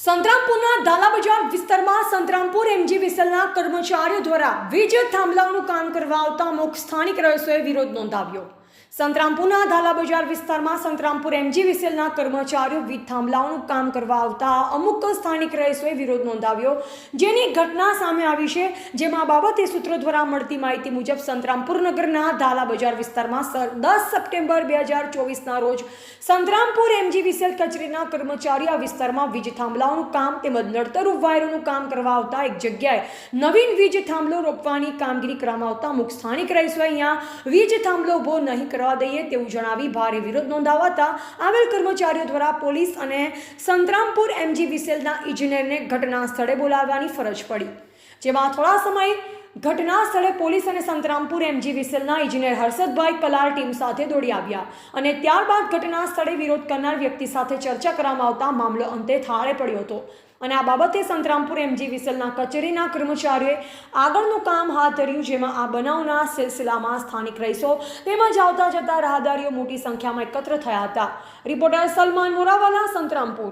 સંતરામપુરના ધાલા બજાર વિસ્તારમાં સંતરામપુર એમજીવીસીએલના કર્મચારીઓ દ્વારા વીજ થાંભલાઓનું કામ કરવા આવતા અમુક સ્થાનિક રહીશોએ વિરોધ નોંધાવ્યો। સંતરામપુરના ધાલા બજાર વિસ્તારમાં સંતરામપુર એમજીવીસીએલના કર્મચારીઓ વીજ થાંભલાઓનું કામ કરવા આવતા અમુક સ્થાનિક રહીશોએ વિરોધ નોંધાવ્યો, જેની ઘટના સામે આવી છે। જેમાં બાબતે સૂત્રો દ્વારા મળતી માહિતી મુજબ સંતરામપુર નગરના ધાલા બજાર વિસ્તારમાં 10 સપ્ટેમ્બર 2024ના રોજ સંતરામપુર એમજીવીસીએલ કચેરીના કર્મચારીઓ આ વિસ્તારમાં વીજ થાંભલાઓનું કામ તેમજ નડતરરૂપ વાયરોનું કામ કરવા આવતા એક જગ્યાએ નવીન વીજ થાંભલો રોપવાની કામગીરી કરવામાં આવતા અમુક સ્થાનિક રહીશોએ અહીંયા વીજ થાંભલો ઊભો નહીં કરવા દઈએ તેવું જણાવી ભારે વિરોધ નોંધાવતા આવેલ કર્મચારીઓ દ્વારા પોલીસ અને સંતરામપુર એમજીવીસીએલના ઇજનેરને ઘટના સ્થળે બોલાવવાની ફરજ પડી, જેમાં થોડા સમય ઘટના સ્થળે પોલીસ અને સંતરામપુર એમજીવીસીએલના ઇજનેર હર્ષદભાઈ કલાર ટીમ સાથે દોડી આવ્યા અને ત્યારબાદ ઘટના સ્થળે વિરોધ કરનાર વ્યક્તિ સાથે ચર્ચા કરવામાં આવતા મામલો અંતે થાળે પડ્યો હતો અને આ બાબતે સંતરામપુર એમજીવીસીએલના કચેરીના કર્મચારીઓએ આગળનું કામ હાથ ધર્યું, જેમાં આ બનાવના સિલસિલામાં સ્થાનિક રહીશો તેમજ આવતા જતા રાહદારીઓ મોટી સંખ્યામાં એકત્ર થયા હતા। રિપોર્ટર સલમાન મોરાવાલા, સંતરામપુર।